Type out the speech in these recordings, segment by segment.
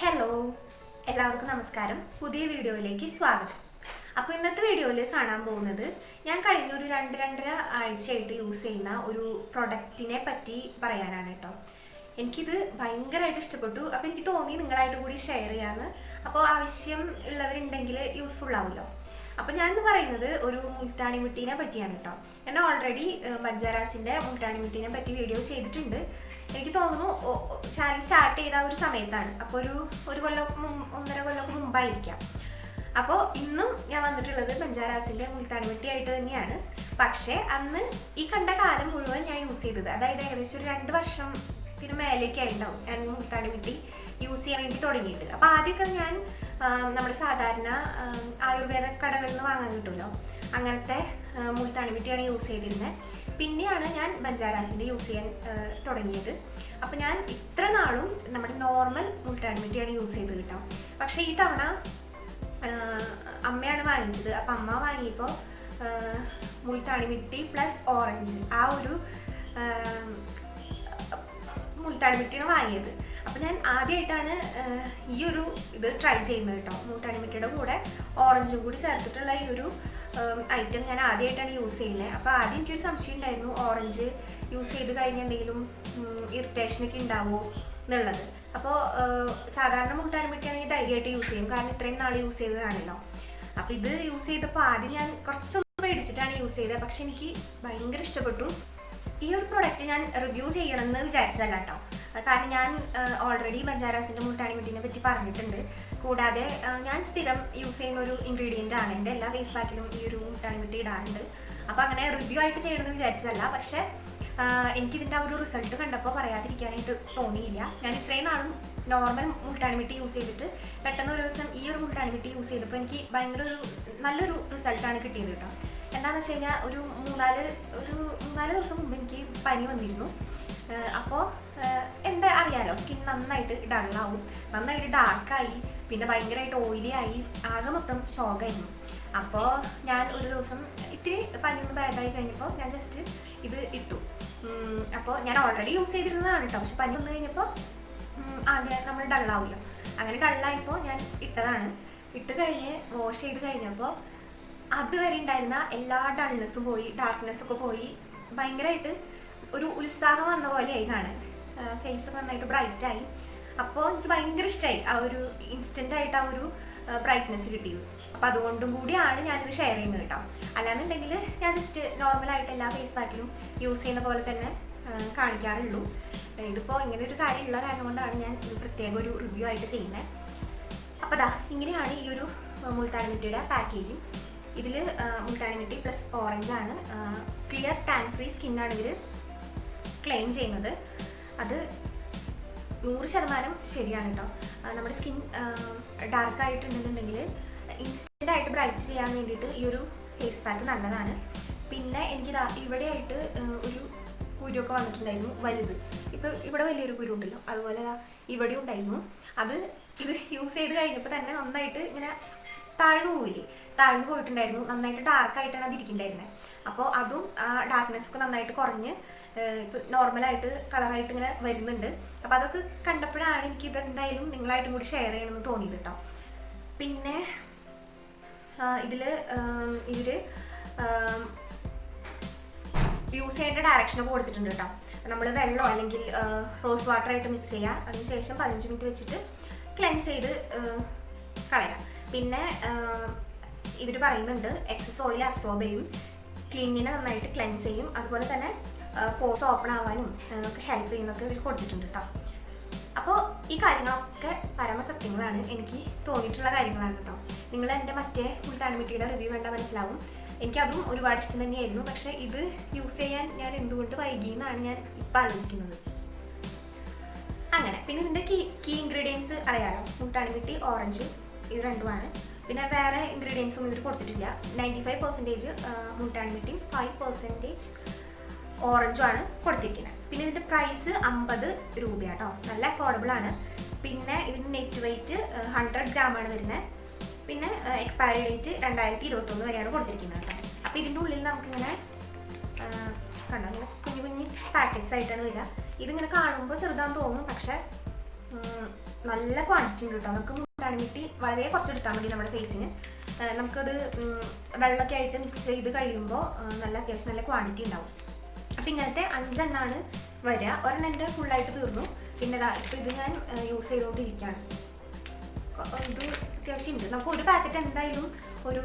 Hello, എല്ലാവർക്കും നമസ്കാരം. പുതിയ വീഡിയോയിലേക്ക് സ്വാഗതം. അപ്പോൾ ഇന്നത്തെ വീഡിയോയിൽ കാണാൻ പോകുന്നത് ഞാൻ കഴിഞ്ഞൊരു രണ്ടര ആഴ്ചയായിട്ട് യൂസ് ചെയ്യുന്ന ഒരു പ്രൊഡക്റ്റിനെ പറ്റി പറയാനാണ് കേട്ടോ. എനിക്കിത് ഭയങ്കരമായിട്ട് ഇഷ്ടപ്പെട്ടു. അപ്പോൾ എനിക്ക് തോന്നി നിങ്ങളായിട്ട് കൂടി ഷെയർ ചെയ്യാമെന്ന്. അപ്പോൾ ആവശ്യം ഉള്ളവരുണ്ടെങ്കിൽ യൂസ്ഫുൾ ആവുമല്ലോ. അപ്പോൾ ഞാൻ പറയുന്നത് ഒരു മുൾട്ടാണി മിട്ടീനെ പറ്റിയാണ് കേട്ടോ. ഞാൻ ഓൾറെഡി ബഞ്ചാരാസിൻ്റെ മുൾട്ടാണി മിട്ടീനെ പറ്റി വീഡിയോ ചെയ്തിട്ടുണ്ട്. എനിക്ക് തോന്നുന്നു ചാനൽ സ്റ്റാർട്ട് ചെയ്ത ഒരു സമയത്താണ്. അപ്പോൾ ഒരു ഒന്നര കൊല്ലമൊക്കെ മുമ്പായിരിക്കാം. അപ്പോൾ ഇന്നും ഞാൻ വന്നിട്ടുള്ളത് ബഞ്ചാരാസിൻ്റെ മുൾട്ടാണി മിട്ടി ആയിട്ട് തന്നെയാണ്. പക്ഷേ അന്ന് ഈ കണ്ട കാലം മുഴുവൻ ഞാൻ യൂസ് ചെയ്തത്, അതായത് ഏകദേശം ഒരു 2 വർഷത്തിന് മേലേക്കായിട്ടുണ്ടാവും ഞാൻ മുൾട്ടാണി മിട്ടി യൂസ് ചെയ്യാൻ വേണ്ടി തുടങ്ങിയിട്ട്. അപ്പോൾ ആദ്യമൊക്കെ ഞാൻ നമ്മുടെ സാധാരണ ആയുർവേദ കടകളിൽ നിന്ന് വാങ്ങാൻ കിട്ടുമല്ലോ, അങ്ങനത്തെ മുൾട്ടാണി മിട്ടിയാണ് യൂസ് ചെയ്തിരുന്നത്. പിന്നെയാണ് ഞാൻ ബഞ്ചാരാസിൻ്റെ യൂസ് ചെയ്യാൻ തുടങ്ങിയത്. അപ്പോൾ ഞാൻ ഇത്ര നാളും നമ്മുടെ നോർമൽ മുൾട്ടാണി മിട്ടിയാണ് യൂസ് ചെയ്ത് കേട്ടോ. പക്ഷേ ഈ തവണ അമ്മയാണ് വാങ്ങിച്ചത്. അപ്പം അമ്മ വാങ്ങിയപ്പോൾ മുൾട്ടാണി മിട്ടി പ്ലസ് ഓറഞ്ച് ആ ഒരു മുൾട്ടാണി മിട്ടിയാണ് വാങ്ങിയത്. അപ്പം ഞാൻ ആദ്യമായിട്ടാണ് ഈ ഒരു ഇത് ട്രൈ ചെയ്യുന്നത് കേട്ടോ. മുൾട്ടാണി മിട്ടിയുടെ കൂടെ ഓറഞ്ചും കൂടി ചേർത്തിട്ടുള്ള ഈ ഒരു ഐറ്റം ഞാൻ ആദ്യമായിട്ടാണ് യൂസ് ചെയ്യുന്നത്. അപ്പോൾ ആദ്യം എനിക്കൊരു സംശയം ഉണ്ടായിരുന്നു, ഓറഞ്ച് യൂസ് ചെയ്ത് കഴിഞ്ഞാൽ എന്തെങ്കിലും ഇറിറ്റേഷനൊക്കെ ഉണ്ടാവുമോ എന്നുള്ളത്. അപ്പോൾ സാധാരണ മുൾട്ടാണി മിട്ടിയാണെങ്കിൽ ധൈര്യമായിട്ട് യൂസ് ചെയ്യും, കാരണം ഇത്രയും നാൾ യൂസ് ചെയ്തതാണല്ലോ. അപ്പോൾ ഇത് യൂസ് ചെയ്തപ്പോൾ ആദ്യം ഞാൻ കുറച്ചൊന്നും പേടിച്ചിട്ടാണ് യൂസ് ചെയ്തത്. പക്ഷെ എനിക്ക് ഭയങ്കര ഇഷ്ടപ്പെട്ടു. ഈ ഒരു പ്രൊഡക്റ്റ് ഞാൻ റിവ്യൂ ചെയ്യണമെന്ന് വിചാരിച്ചതല്ല കേട്ടോ. കാരണം ഞാൻ ഓൾറെഡി ബഞ്ചാരാസിൻ്റെ മുൾട്ടാണി മിട്ടിനെ പറ്റി പറഞ്ഞിട്ടുണ്ട്. കൂടാതെ ഞാൻ സ്ഥിരം യൂസ് ചെയ്യുന്ന ഒരു ഇൻഗ്രീഡിയൻ്റ് ആണ്. എൻ്റെ എല്ലാ ഫേസ് പാക്കിലും ഈ ഒരു മുൾട്ടാണി മിട്ടി ഇടാറുണ്ട്. അപ്പോൾ അങ്ങനെ റിവ്യൂ ആയിട്ട് ചെയ്യണമെന്ന് വിചാരിച്ചതല്ല. പക്ഷേ എനിക്കിതിൻ്റെ ആ ഒരു റിസൾട്ട് കണ്ടപ്പോൾ പറയാതിരിക്കാനായിട്ട് തോന്നിയില്ല. ഞാൻ ഇത്രയും നാളും നോർമൽ മുൾട്ടാണി മിട്ടി യൂസ് ചെയ്തിട്ട് പെട്ടെന്ന് ഒരു ദിവസം ഈ ഒരു മുൾട്ടാണി മിട്ടി യൂസ് ചെയ്തപ്പോൾ എനിക്ക് ഭയങ്കര നല്ലൊരു റിസൾട്ടാണ് കിട്ടിയത് കേട്ടോ. എന്താണെന്ന് വെച്ച് കഴിഞ്ഞാൽ ഒരു മൂന്നാല് ദിവസം മുമ്പ് എനിക്ക് പനി വന്നിരുന്നു. അപ്പോൾ എന്താ അറിയാലോ, സ്കിൻ നന്നായിട്ട് ഡള്ളാവും, നന്നായിട്ട് ഡാർക്കായി, പിന്നെ ഭയങ്കരമായിട്ട് ഓയിലി ആയി, ആകെ മൊത്തം ഷോക്കായിരുന്നു. അപ്പോൾ ഞാൻ ഒരു ദിവസം ഇത്തിരി പനിയൊന്ന് ബാഡായി കഴിഞ്ഞപ്പോൾ ഞാൻ ജസ്റ്റ് ഇത് ഇട്ടു. അപ്പോൾ ഞാൻ ഓൾറെഡി യൂസ് ചെയ്തിരുന്നതാണ് കേട്ടോ. പക്ഷെ പനി വന്നു കഴിഞ്ഞപ്പോൾ ആകെ നമ്മൾ ഡള്ളാവില്ല. അങ്ങനെ ഡള്ളായപ്പോൾ ഞാൻ ഇട്ടതാണ്. ഇട്ട് കഴിഞ്ഞ് വാഷ് ചെയ്ത് കഴിഞ്ഞപ്പോൾ അതുവരെ ഉണ്ടായിരുന്ന എല്ലാ ഡൾനെസ്സും പോയി, ഡാർക്ക്നെസ്സൊക്കെ പോയി, ഭയങ്കരമായിട്ട് ഒരു ഉത്സാഹം വന്ന പോലെയായി കാണാൻ. ഫേസ് നന്നായിട്ട് ബ്രൈറ്റായി. അപ്പോൾ എനിക്ക് ഭയങ്കര ഇഷ്ടമായി ആ ഒരു ഇൻസ്റ്റൻ്റായിട്ട് ആ ഒരു ബ്രൈറ്റ്നെസ് കിട്ടിയത്. അപ്പോൾ അതുകൊണ്ടും കൂടിയാണ് ഞാനിത് ഷെയർ ചെയ്യുന്നത് കേട്ടോ. അല്ലാന്നുണ്ടെങ്കിൽ ഞാൻ ജസ്റ്റ് നോർമലായിട്ട് എല്ലാ ഫേസ് പാക്കിലും യൂസ് ചെയ്യുന്ന പോലെ തന്നെ കാണിക്കാറുള്ളൂ. ഇതിപ്പോൾ ഇങ്ങനെ ഒരു കാര്യമുള്ള കാരണം കൊണ്ടാണ് ഞാൻ ഇത് പ്രത്യേക ഒരു റിവ്യൂ ആയിട്ട് ചെയ്യുന്നത്. അപ്പോൾ ദാ ഇങ്ങനെയാണ് ഈ ഒരു മുൾട്ടാണി മിട്ടിയുടെ പാക്കേജിങ്. ഇതിൽ മുൾട്ടാണി മിട്ടി പ്ലസ് ഓറഞ്ചാണ്. ക്ലിയർ ടാൻ ഫ്രീ സ്കിന്നാണ് ഇവർ ക്ലെയിം ചെയ്യുന്നത്. അത് 100% ശരിയാണ് കേട്ടോ. നമ്മുടെ സ്കിൻ ഡാർക്കായിട്ടുണ്ടെന്നുണ്ടെങ്കിൽ ഇൻസ്റ്റൻ്റായിട്ട് ബ്രൈറ്റ് ചെയ്യാൻ വേണ്ടിയിട്ട് ഈ ഒരു ഫേസ് പാക്ക് നല്ലതാണ്. പിന്നെ എനിക്കിതാ ഇവിടെയായിട്ട് ഒരു കുരുവൊക്കെ വന്നിട്ടുണ്ടായിരുന്നു, വലുത്. ഇപ്പോൾ ഇവിടെ വലിയൊരു കുരു ഉണ്ടല്ലോ, അതുപോലെ ഇവിടെ ഉണ്ടായിരുന്നു. ഇത് യൂസ് ചെയ്ത് കഴിഞ്ഞപ്പോൾ തന്നെ നന്നായിട്ട് ഇങ്ങനെ താഴ്ന്നു പോയിട്ടുണ്ടായിരുന്നു. നന്നായിട്ട് ഡാർക്കായിട്ടാണ് അത് ഇരിക്കുന്നുണ്ടായിരുന്നത്. അപ്പോൾ അതും ആ ഡാർക്ക്നെസ് ഒക്കെ നന്നായിട്ട് കുറഞ്ഞ് ഇപ്പോൾ നോർമലായിട്ട് കളറായിട്ട് ഇങ്ങനെ വരുന്നുണ്ട്. അപ്പോൾ അതൊക്കെ കണ്ടപ്പോഴാണ് എനിക്ക് ഇതെന്തായാലും നിങ്ങളായിട്ടും കൂടി ഷെയർ ചെയ്യണമെന്ന് തോന്നിയത് കേട്ടോ. പിന്നെ ഇതിൽ ഇവർ യൂസ് ചെയ്യേണ്ട ഡയറക്ഷനൊക്കെ കൊടുത്തിട്ടുണ്ട് കേട്ടോ. നമ്മൾ വെള്ളം അല്ലെങ്കിൽ റോസ് വാട്ടറായിട്ട് മിക്സ് ചെയ്യുക, അതിനുശേഷം 15 മിനിറ്റ് വെച്ചിട്ട് ക്ലെൻസ് ചെയ്ത് കളയാം. പിന്നെ ഇവർ പറയുന്നുണ്ട് എക്സസ് ഓയിൽ അബ്സോർബ് ചെയ്യും, ക്ലീനിനെ നന്നായിട്ട് ക്ലെൻസ് ചെയ്യും, അതുപോലെ തന്നെ പോർസ് ഓപ്പൺ ആവാനും ഒക്കെ ഹെൽപ്പ് ചെയ്യുന്നൊക്കെ ഇവർ കൊടുത്തിട്ടുണ്ട് കേട്ടോ. അപ്പോൾ ഈ കാര്യങ്ങളൊക്കെ പരമസത്യങ്ങളാണ്, എനിക്ക് തോന്നിയിട്ടുള്ള കാര്യങ്ങളാണ് കേട്ടോ. നിങ്ങൾ എൻ്റെ മറ്റേ മുൾട്ടാണി മിട്ടിയുടെ റിവ്യൂ കണ്ടാൽ മനസ്സിലാവും. എനിക്കതും ഒരുപാട് ഇഷ്ടം തന്നെയായിരുന്നു. പക്ഷേ ഇത് യൂസ് ചെയ്യാൻ ഞാൻ എന്തുകൊണ്ട് വൈകിയെന്നാണ് ഞാൻ ഇപ്പം ആലോചിക്കുന്നത്. അങ്ങനെ പിന്നെ ഇതിൻ്റെ കീ ഇൻഗ്രീഡിയൻസ് അറിയാമല്ലോ, മുൾട്ടാണി മിട്ടി, ഓറഞ്ച്, ഇത് രണ്ടുമാണ്. പിന്നെ വേറെ ഇൻഗ്രീഡിയൻസ് ഒന്നും ഇവർ കൊടുത്തിട്ടില്ല. 95% മുൾട്ടാണി മിട്ടിയും 5% ഓറഞ്ചുമാണ് കൊടുത്തിരിക്കുന്നത്. പിന്നെ ഇതിൻ്റെ പ്രൈസ് 50 രൂപയാട്ടോ, നല്ല അഫോർഡബിൾ ആണ്. പിന്നെ ഇതിൻ്റെ നെറ്റ് വെയിറ്റ് 100 ഗ്രാമാണ് വരുന്നത്. പിന്നെ എക്സ്പയറി ഡേറ്റ് 2021 വരെയാണ് കൊടുത്തിരിക്കുന്നത് കേട്ടോ. അപ്പോൾ ഇതിൻ്റെ ഉള്ളിൽ നമുക്കിങ്ങനെ കണ്ടോ, ഇങ്ങനെ കുഞ്ഞു പാക്കറ്റ്സ് ആയിട്ടാണ് വരിക. ഇതിങ്ങനെ കാണുമ്പോൾ ചെറുതാന്ന് തോന്നും, പക്ഷേ നല്ല ക്വാണ്ടിറ്റി ഉണ്ട് കേട്ടോ. നമുക്ക് മുൾട്ടാണിമിട്ടി വളരെ കുറച്ച് എടുത്താൽ മതി നമ്മുടെ ഫേസിന്. നമുക്കത് വെള്ളമൊക്കെ ആയിട്ട് മിക്സ് ചെയ്ത് കഴിയുമ്പോൾ നല്ല അത്യാവശ്യം നല്ല ക്വാണ്ടിറ്റി ഉണ്ടാവും. അപ്പം ഇങ്ങനത്തെ 5 എണ്ണമാണ് വരിക. ഒരെണ്ണം എൻ്റെ ഫുള്ളായിട്ട് തീർന്നു. പിന്നെ ഇപ്പോൾ ഇത് ഞാൻ യൂസ് ചെയ്തുകൊണ്ടിരിക്കുകയാണ്. ഇത് അത്യാവശ്യം ഉണ്ട്. നമുക്ക് ഒരു പാക്കറ്റ് എന്തായാലും ഒരു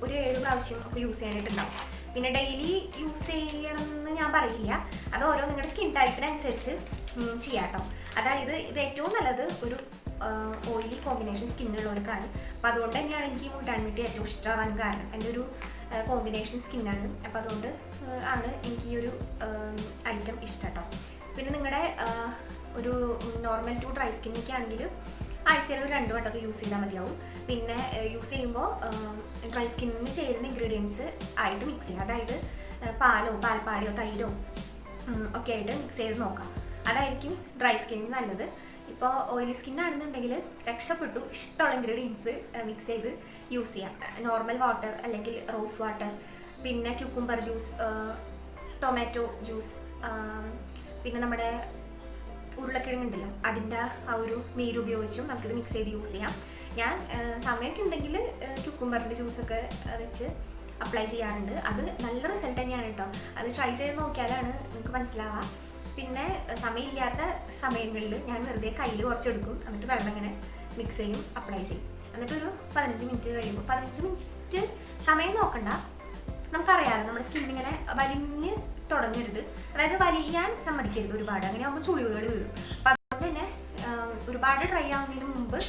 7 പ്രാവശ്യം ഒക്കെ യൂസ് ചെയ്യാനായിട്ടുണ്ടാവും. പിന്നെ ഡെയിലി യൂസ് ചെയ്യണമെന്ന് ഞാൻ പറയില്ല, അത് ഓരോ നിങ്ങളുടെ സ്കിൻ ടൈപ്പിനനുസരിച്ച് ചെയ്യാം കേട്ടോ. അതായത് ഇത് ഏറ്റവും നല്ലത് ഒരു ഓയിലി കോമ്പിനേഷൻ സ്കിന്നുള്ളവർക്കാണ്. അപ്പോൾ അതുകൊണ്ട് തന്നെയാണ് എനിക്ക് മുൾട്ടാണിമിട്ടി ഏറ്റവും ഇഷ്ടമാവാൻ കാരണം. എൻ്റെ ഒരു കോമ്പിനേഷൻ സ്കിന്നാണ്. അപ്പോൾ അതുകൊണ്ട് ആണ് എനിക്ക് ഈ ഒരു ഐറ്റം ഇഷ്ടം കേട്ടോ. പിന്നെ നിങ്ങളുടെ ഒരു നോർമൽ ടു ഡ്രൈ സ്കിന്നൊക്കെ ആണെങ്കിൽ ആഴ്ചയിൽ ഒരു 2 വട്ടമൊക്കെ യൂസ് ചെയ്താൽ മതിയാവും. പിന്നെ യൂസ് ചെയ്യുമ്പോൾ ഡ്രൈ സ്കിന്നിന് ചേരുന്ന ഇൻഗ്രീഡിയൻസ് ആയിട്ട് മിക്സ് ചെയ്യുക. അതായത് പാലോ പാൽപ്പാടിയോ തൈരോ ഒക്കെ ആയിട്ട് മിക്സ് ചെയ്ത് നോക്കാം. അതായിരിക്കും ഡ്രൈ സ്കിന്നിന് നല്ലത്. ഇപ്പോൾ ഓയിലി സ്കിന്നാണെന്നുണ്ടെങ്കിൽ രക്ഷപ്പെട്ടു. ഇഷ്ടമുള്ള ഇൻഗ്രീഡിയൻസ് മിക്സ് ചെയ്ത് യൂസ് ചെയ്യാം. നോർമൽ വാട്ടർ അല്ലെങ്കിൽ റോസ് വാട്ടർ, പിന്നെ ക്യൂക്കുംബർ ജ്യൂസ്, ടൊമാറ്റോ ജ്യൂസ്, പിന്നെ നമ്മുടെ ഉരുളക്കിഴങ്ങുണ്ടല്ലോ അതിൻ്റെ ആ ഒരു നീരുപയോഗിച്ചും നമുക്കിത് മിക്സ് ചെയ്ത് യൂസ് ചെയ്യാം. ഞാൻ സമയമൊക്കെ ഉണ്ടെങ്കിൽ ക്യൂക്കുംബറിൻ്റെ ജ്യൂസൊക്കെ വെച്ച് അപ്ലൈ ചെയ്യാറുണ്ട്. അത് നല്ല റിസൾട്ട് തന്നെയാണ് കേട്ടോ. അത് ട്രൈ ചെയ്ത് നോക്കിയാലാണ് നിങ്ങൾക്ക് മനസ്സിലാവുക. പിന്നെ സമയമില്ലാത്ത സമയങ്ങളിൽ ഞാൻ വെറുതെ കയ്യിൽ കുറച്ചെടുക്കും, എന്നിട്ട് വെള്ളം ഇങ്ങനെ മിക്സ് ചെയ്യും, അപ്ലൈ ചെയ്യും. എന്നിട്ടൊരു 15 മിനിറ്റ് കഴിയുമ്പോൾ, 15 മിനിറ്റ് സമയം നോക്കണ്ട, നമുക്കറിയാമല്ലോ നമ്മുടെ സ്കിന്നിങ്ങനെ വലിഞ്ഞ് തുടങ്ങരുത്. അതായത് വലിയാൻ സമ്മതിക്കരുത് ഒരുപാട്. അങ്ങനെ ആകുമ്പോൾ ചുളിവുകൾ വീഴും. അപ്പം അതുകൊണ്ട് തന്നെ ഒരുപാട് ഡ്രൈ ആവുന്നതിന് മുമ്പ്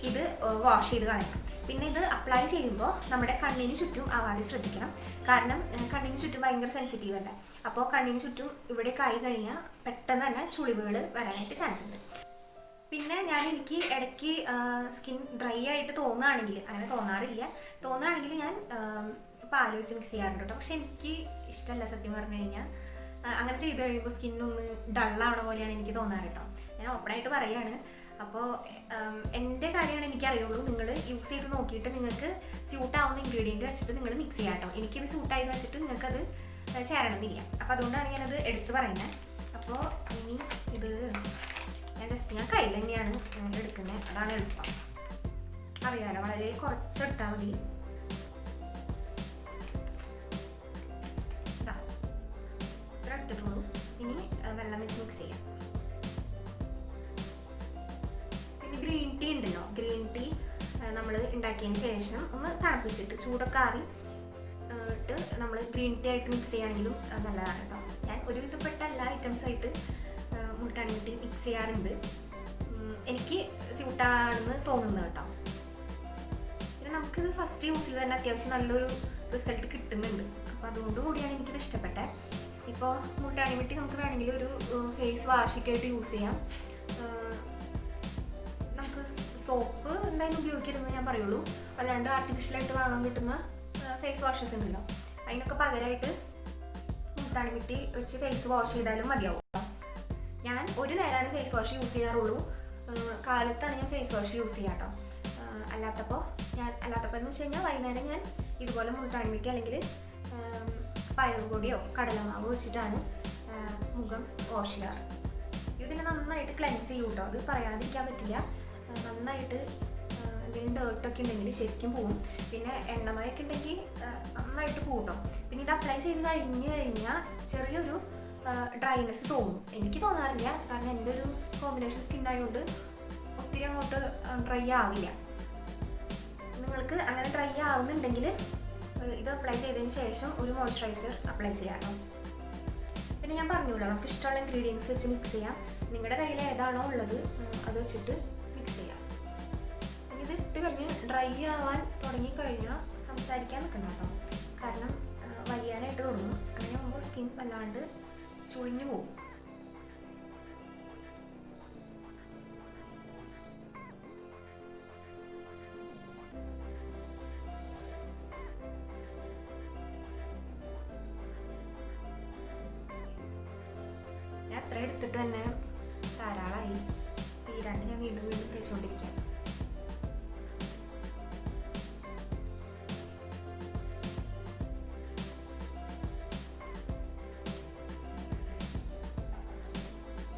ഇത് വാഷ് ചെയ്ത് കളയണം. പിന്നെ ഇത് അപ്ലൈ ചെയ്യുമ്പോൾ നമ്മുടെ കണ്ണിന് ചുറ്റും ആവാതെ ശ്രദ്ധിക്കണം. കാരണം കണ്ണിന് ചുറ്റും ഭയങ്കര സെൻസിറ്റീവ് അല്ലേ. അപ്പോൾ കണ്ണിന് ചുറ്റും ഇവിടേക്ക് ആയി കഴിഞ്ഞാൽ പെട്ടെന്ന് തന്നെ ചുളിവുകൾ വരാനായിട്ട് ചാൻസ് ഉണ്ട്. പിന്നെ എനിക്ക് ഇടയ്ക്ക് സ്കിൻ ഡ്രൈ ആയിട്ട് തോന്നുകയാണെങ്കിൽ, അങ്ങനെ തോന്നുകയാണെങ്കിൽ ഞാൻ പാൽ വെച്ച് മിക്സ് ചെയ്യാറുണ്ട് കേട്ടോ. പക്ഷെ എനിക്ക് ഇഷ്ടമല്ല സത്യം പറഞ്ഞു കഴിഞ്ഞാൽ. അങ്ങനെ ചെയ്ത് കഴിയുമ്പോൾ സ്കിന്നൊന്ന് ഡള്ളാവണ പോലെയാണ് എനിക്ക് തോന്നാറ് കേട്ടോ. ഞാൻ ഓപ്പണായിട്ട് പറയുകയാണ്. അപ്പോൾ എൻ്റെ കാര്യമാണ് എനിക്കറിയുള്ളൂ. നിങ്ങൾ യൂസ് ചെയ്ത് നോക്കിയിട്ട് നിങ്ങൾക്ക് സ്യൂട്ടാവുന്ന ഇൻഗ്രീഡിയൻറ്റ് വെച്ചിട്ട് നിങ്ങൾ മിക്സ് ചെയ്യാം കേട്ടോ. എനിക്കിത് സ്യൂട്ടായെന്ന് വെച്ചിട്ട് നിങ്ങൾക്കത് ചേരണമെന്നില്ല. അപ്പോൾ അതുകൊണ്ടാണ് ഞാനത് എടുത്ത് പറയുന്നത്. അപ്പോൾ ഇനി ഇത് ഞാൻ കയ്യിൽ തന്നെയാണ് എടുക്കുന്നത്. അതാണ് എളുപ്പം. അറിയാലോ, വളരെ കുറച്ചെടുത്താൽ മതി. ഇത്ര എടുത്തിട്ടുള്ളൂ. ഇനി വെള്ളം വെച്ച് മിക്സ് ചെയ്യാം. പിന്നെ ഗ്രീൻ ടീ ഉണ്ടല്ലോ, ഗ്രീൻ ടീ നമ്മൾ ഉണ്ടാക്കിയതിന് ശേഷം ഒന്ന് തണുപ്പിച്ചിട്ട് ചൂടൊക്കെ ആറി ഇട്ട് നമ്മൾ ഗ്രീൻ ടീ ആയിട്ട് മിക്സ് ചെയ്യുകയാണെങ്കിലും നല്ലതാണ് കേട്ടോ. ഞാൻ ഒരുവിധപ്പെട്ട എല്ലാ ഐറ്റംസായിട്ട് മുൾട്ടാണിമിട്ടി മിക്സ് ചെയ്യാറുണ്ട്. എനിക്ക് സ്യൂട്ടാണെന്ന് തോന്നുന്നത് കേട്ടോ. പിന്നെ നമുക്കിത് ഫസ്റ്റ് യൂസ് ചെയ്ത് തന്നെ അത്യാവശ്യം നല്ലൊരു റിസൾട്ട് കിട്ടുന്നുണ്ട്. അപ്പോൾ അതുകൊണ്ട് കൂടിയാണ് എനിക്കിത് ഇഷ്ടപ്പെട്ടത്. ഇപ്പോൾ മുൾട്ടാണിമിട്ടി നമുക്ക് വേണമെങ്കിൽ ഒരു ഫേസ് വാഷൊക്കെയായിട്ട് യൂസ് ചെയ്യാം. നമുക്ക് സോപ്പ് എന്തായാലും ഉപയോഗിക്കരുതെന്ന് ഞാൻ പറയുള്ളൂ. അല്ലാണ്ട് ആർട്ടിഫിഷ്യലായിട്ട് വാങ്ങാൻ കിട്ടുന്ന ഫേസ് വാഷസ് ഉണ്ടല്ലോ, അതിനൊക്കെ പകരമായിട്ട് മുൾട്ടാണിമിട്ടി വെച്ച് ഫേസ് വാഷ് ചെയ്താലും മതിയാവും. ഞാൻ ഒരു നേരമാണ് ഫേസ് വാഷ് യൂസ് ചെയ്യാറുള്ളൂ. കാലത്താണ് ഞാൻ ഫേസ് വാഷ് യൂസ് ചെയ്യാം കേട്ടോ. അല്ലാത്തപ്പോൾ എന്ന് വെച്ച് കഴിഞ്ഞാൽ വൈകുന്നേരം ഞാൻ ഇതുപോലെ മുൾട്ടാണിമിട്ടി അല്ലെങ്കിൽ പയറുപൊടിയോ കടലമാവോ വെച്ചിട്ടാണ് മുഖം വാഷ് ചെയ്യാറ്. ഇതിനെ നന്നായിട്ട് ക്ലെൻസ് ചെയ്യും കേട്ടോ. അത് പറയാതിരിക്കാൻ പറ്റില്ല. നന്നായിട്ട് എന്തെങ്കിലും ഡേർട്ടൊക്കെ ഉണ്ടെങ്കിൽ ശരിക്കും പോവും. പിന്നെ എണ്ണമയൊക്കെ ഉണ്ടെങ്കിൽ നന്നായിട്ട് പോവും കേട്ടോ. പിന്നെ ഇത് അപ്ലൈ ചെയ്ത് കഴിഞ്ഞാൽ ചെറിയൊരു ഡ്രൈനെസ് തോന്നും. എനിക്ക് തോന്നാറില്ല, കാരണം എൻ്റെ ഒരു കോമ്പിനേഷൻ സ്കിൻ ആയതുകൊണ്ട് ഒത്തിരി അങ്ങോട്ട് ഡ്രൈ ആവില്ല. നിങ്ങൾക്ക് അങ്ങനെ ഡ്രൈ ആവുന്നുണ്ടെങ്കിൽ ഇത് അപ്ലൈ ചെയ്തതിന് ശേഷം ഒരു മോയ്സ്ചറൈസർ അപ്ലൈ ചെയ്യാം. പിന്നെ ഞാൻ പറഞ്ഞല്ലോ, നമുക്ക് ഇഷ്ടമുള്ള ഇൻഗ്രീഡിയൻസ് വെച്ച് മിക്സ് ചെയ്യാം. നിങ്ങളുടെ കയ്യിൽ ഏതാണോ ഉള്ളത് അത് വെച്ചിട്ട് മിക്സ് ചെയ്യാം. ഇത് ഇട്ട് കഴിഞ്ഞ് ഡ്രൈ ആവാൻ തുടങ്ങിക്കഴിഞ്ഞാൽ സംസാരിക്കാൻ നിൽക്കണം കേട്ടോ. കാരണം വലിയാനായിട്ട് തുടങ്ങും. അങ്ങനെ ആകുമ്പോൾ സ്കിൻ വല്ലാണ്ട് ചുളിഞ്ഞു പോകും. ഞാൻ അത്ര എടുത്തിട്ട് തന്നെ ധാരാളമായി. തീരാണ്ട് ഞാൻ വീണ്ടും തേച്ചുകൊണ്ടിരിക്കാം.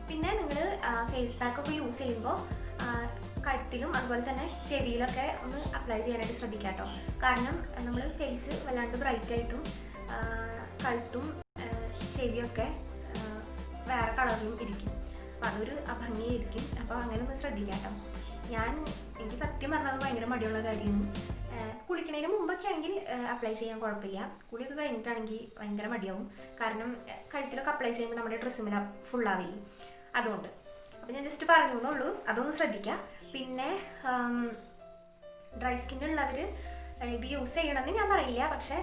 പിന്നെ നിങ്ങൾ ഫേസ് പാക്കൊക്കെ യൂസ് ചെയ്യുമ്പോൾ കഴുത്തിലും അതുപോലെ തന്നെ ചെവിയിലൊക്കെ ഒന്ന് അപ്ലൈ ചെയ്യാനായിട്ട് ശ്രദ്ധിക്കാം കേട്ടോ. കാരണം നമ്മൾ ഫേസ് വല്ലാണ്ട് ബ്രൈറ്റ് ആയിട്ടും കഴുത്തും ചെവിയൊക്കെ വേറെ കളറിലും ഇരിക്കും. അപ്പോൾ അതൊരു അഭംഗിയായിരിക്കും. അപ്പോൾ അങ്ങനെ ഒന്ന് ശ്രദ്ധിക്കാം കേട്ടോ. എനിക്ക് സത്യം പറഞ്ഞത് ഭയങ്കര മടിയുള്ള കാര്യമാണ്. കുളിക്കണതിന് മുമ്പൊക്കെ ആണെങ്കിൽ അപ്ലൈ ചെയ്യാൻ കുഴപ്പമില്ല. കുളിയൊക്കെ കഴിഞ്ഞിട്ടാണെങ്കിൽ ഭയങ്കര മടിയാവും. കാരണം കഴുത്തിലൊക്കെ അപ്ലൈ ചെയ്യുമ്പോൾ നമ്മുടെ ഡ്രസ്സിൽ ഫുള്ളാവില്ലേ, അതുകൊണ്ട്. അപ്പോൾ ഞാൻ ജസ്റ്റ് പറഞ്ഞു എന്നുള്ളൂ, അതൊന്ന് ശ്രദ്ധിക്കാം. പിന്നെ ഡ്രൈ സ്കിന്നുള്ളവർ ഇത് യൂസ് ചെയ്യണമെന്ന് ഞാൻ പറയില്ല. പക്ഷേ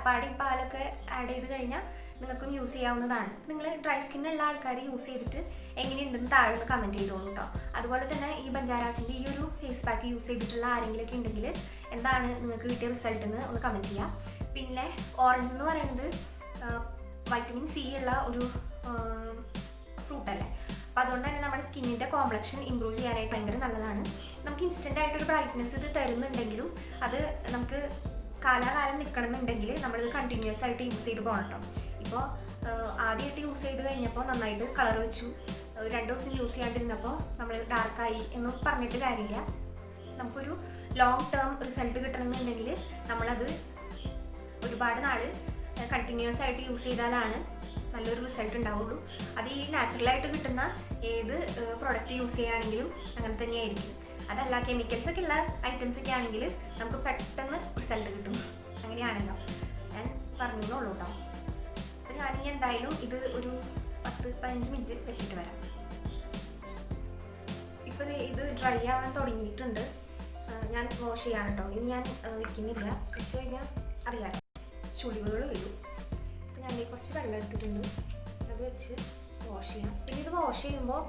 പാലൊക്കെ ആഡ് ചെയ്ത് കഴിഞ്ഞാൽ നിങ്ങൾക്കും യൂസ് ചെയ്യാവുന്നതാണ്. നിങ്ങൾ ഡ്രൈ സ്കിന്നുള്ള ആൾക്കാർ യൂസ് ചെയ്തിട്ട് എങ്ങനെയുണ്ടെന്ന് താഴെ ഒന്ന് കമൻറ്റ് ചെയ്തോളൂ കേട്ടോ. അതുപോലെ തന്നെ ഈ ബഞ്ചാരാസിൻ്റെ ഈ ഒരു ഫേസ് പാക്ക് യൂസ് ചെയ്തിട്ടുള്ള ആരെങ്കിലുമൊക്കെ ഉണ്ടെങ്കിൽ എന്താണ് നിങ്ങൾക്ക് കിട്ടിയ റിസൾട്ട് എന്ന് ഒന്ന് കമൻറ്റ് ചെയ്യാം. പിന്നെ ഓറഞ്ച് എന്ന് പറയുന്നത് വൈറ്റമിൻ സി ഉള്ള ഒരു ഫ്രൂട്ട് അല്ലേ. അപ്പോൾ അതുകൊണ്ട് തന്നെ നമ്മുടെ സ്കിന്നിൻ്റെ കോംപ്ലക്ഷൻ ഇമ്പ്രൂവ് ചെയ്യാനായിട്ട് ഭയങ്കര നല്ലതാണ്. നമുക്ക് ഇൻസ്റ്റൻ്റ് ആയിട്ടൊരു ബ്രൈറ്റ്നെസ് ഇത് തരുന്നുണ്ടെങ്കിലും അത് നമുക്ക് കാലാകാലം നിൽക്കണമെന്നുണ്ടെങ്കിൽ നമ്മളിത് കണ്ടിന്യൂസ് ആയിട്ട് യൂസ് ചെയ്ത് പോകണം കേട്ടോ. ഇപ്പോൾ ആദ്യമായിട്ട് യൂസ് ചെയ്ത് കഴിഞ്ഞപ്പോൾ നന്നായിട്ട് കളർ വെച്ചു, 2 ദിവസം യൂസ് ചെയ്യാണ്ടിരുന്നപ്പോൾ നമ്മൾ ഡാർക്കായി എന്ന് പറഞ്ഞിട്ട് കാര്യമില്ല. നമുക്കൊരു ലോങ് ടേം റിസൾട്ട് കിട്ടണമെന്നുണ്ടെങ്കിൽ നമ്മളത് ഒരുപാട് നാൾ കണ്ടിന്യൂസ് ആയിട്ട് യൂസ് ചെയ്താലാണ് നല്ലൊരു റിസൾട്ട് ഉണ്ടാവുള്ളൂ. അത് ഈ നാച്ചുറലായിട്ട് കിട്ടുന്ന ഏത് പ്രൊഡക്റ്റ് യൂസ് ചെയ്യുകയാണെങ്കിലും അങ്ങനെ തന്നെയായിരിക്കും. അതല്ല കെമിക്കൽസ് ഒക്കെ ഉള്ള ഐറ്റംസ് ഒക്കെ ആണെങ്കിൽ നമുക്ക് പെട്ടെന്ന് റിസൾട്ട് കിട്ടും. അങ്ങനെയാണല്ലോ, ഞാൻ പറഞ്ഞോളൂ കേട്ടോ. അപ്പോൾ ഞാനിനി എന്തായാലും ഇത് ഒരു 10-15 മിനിറ്റ് വെച്ചിട്ട് വരാം. ഇപ്പോൾ ഇത് ഡ്രൈ ആവാൻ തുടങ്ങിയിട്ടുണ്ട്. ഞാൻ വാഷ് ചെയ്യാൻ കേട്ടോ. ഇനി ഞാൻ വെക്കുന്നില്ല, വെച്ച് കഴിഞ്ഞാൽ അറിയാം ചുളിവുകൾ വരും. അപ്പോൾ ഞാൻ കുറച്ച് വെള്ളം എടുത്തിട്ടുണ്ട്, അത് വെച്ച് വാഷ് ചെയ്യാം. പിന്നെ ഇത് വാഷ് ചെയ്യുമ്പോൾ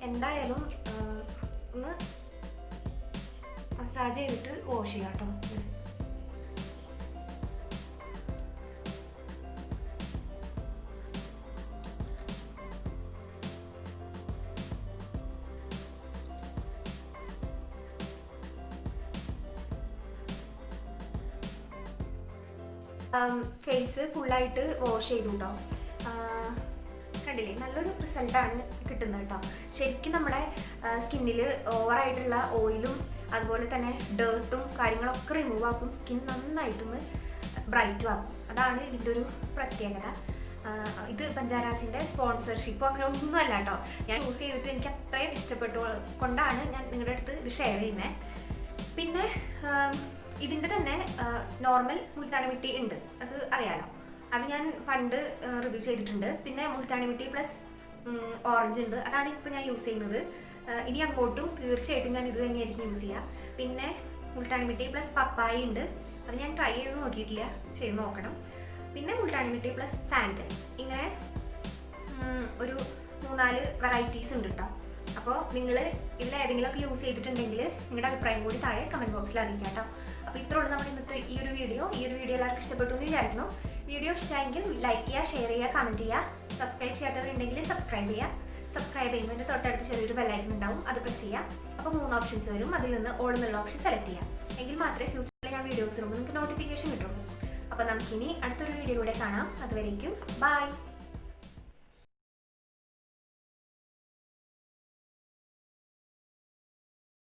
എന്തായാലും ഒന്ന് മസാജ് ചെയ്തിട്ട് വാഷ് ചെയ്യാം കേട്ടോ. ഫേസ് ഫുള്ളായിട്ട് വാഷ് ചെയ്തു കേട്ടോ. കണ്ടില്ലേ, നല്ലൊരു റിസൾട്ടാണ് കിട്ടുന്നത് കേട്ടോ. ശരിക്കും നമ്മുടെ സ്കിന്നിൽ ഓവറായിട്ടുള്ള ഓയിലും അതുപോലെ തന്നെ ഡേർട്ടും കാര്യങ്ങളൊക്കെ റിമൂവ് ആക്കും. സ്കിൻ നന്നായിട്ടൊന്ന് ബ്രൈറ്റും ആക്കും. അതാണ് ഇതിൻ്റെ ഒരു പ്രത്യേകത. ഇത് ബഞ്ചാരാസിൻ്റെ സ്പോൺസർഷിപ്പോ അങ്ങനെ ഒന്നുമല്ല കേട്ടോ. ഞാൻ യൂസ് ചെയ്തിട്ട് എനിക്ക് അത്രയും ഇഷ്ടപ്പെട്ടു കൊണ്ടാണ് ഞാൻ നിങ്ങളുടെ അടുത്ത് ഇത് ഷെയർ ചെയ്യുന്നത്. പിന്നെ ഇതിൻ്റെ തന്നെ നോർമൽ മുൾട്ടാണി മിട്ടി ഉണ്ട്, അത് അറിയാലോ. അത് ഞാൻ പണ്ട് റിവ്യൂ ചെയ്തിട്ടുണ്ട്. പിന്നെ മുൾട്ടാണി മിട്ടി പ്ലസ് ഓറഞ്ച് ഉണ്ട്, അതാണ് ഇപ്പോൾ ഞാൻ യൂസ് ചെയ്യുന്നത്. ഇനി അങ്ങോട്ടും തീർച്ചയായിട്ടും ഞാൻ ഇത് തന്നെയായിരിക്കും യൂസ് ചെയ്യുക. പിന്നെ മുൾട്ടാണി മിട്ടി പ്ലസ് പപ്പായ ഉണ്ട്, അത് ഞാൻ ട്രൈ ചെയ്ത് നോക്കിയിട്ടില്ല, ചെയ്ത് നോക്കണം. പിന്നെ മുൾട്ടാണി മിട്ടി പ്ലസ് സാൻഡൽ, ഇങ്ങനെ ഒരു 3-4 വെറൈറ്റീസ് ഉണ്ട് കേട്ടോ. അപ്പോൾ നിങ്ങൾ ഇതിൽ ഏതെങ്കിലുമൊക്കെ യൂസ് ചെയ്തിട്ടുണ്ടെങ്കിൽ നിങ്ങളുടെ അഭിപ്രായം കൂടി താഴെ കമൻറ്റ് ബോക്സിൽ അറിയിക്കാം കേട്ടോ. അപ്പോൾ ഇത്രയുള്ളൂ നമ്മുടെ ഇന്നത്തെ ഈ ഒരു വീഡിയോ എല്ലാവർക്കും ഇഷ്ടപ്പെട്ടു എന്ന് വിചാരിക്കുന്നു. വീഡിയോ ഇഷ്ടമായെങ്കിൽ ലൈക്ക് ചെയ്യുക, ഷെയർ ചെയ്യുക, കമൻറ്റ് ചെയ്യുക. സബ്സ്ക്രൈബ് ചെയ്യാത്തവരുണ്ടെങ്കിൽ സബ്സ്ക്രൈബ് ചെയ്യുക. സബ്സ്ക്രൈബ് ചെയ്യുമ്പോൾ തൊട്ടടുത്ത് ചെറിയൊരു ബെല്ലൈക്കൺ ഉണ്ടാവും, അത് പ്രസ് ചെയ്യുക. അപ്പോൾ 3 ഓപ്ഷൻസ് വരും, അതിൽ നിന്ന് ഓൾ എന്നുള്ള ഓപ്ഷൻ സെലക്ട് ചെയ്യുക. എങ്കിൽ മാത്രമേ ഫ്യൂച്ചറിൽ ഞാൻ വീഡിയോസ് ഇടുമ്പോൾ നിങ്ങൾക്ക് നോട്ടിഫിക്കേഷൻ കിട്ടുള്ളൂ. അപ്പോൾ നമുക്കിനി അടുത്തൊരു വീഡിയോയിലൂടെ കാണാം. അതുവരേക്കും ബൈ.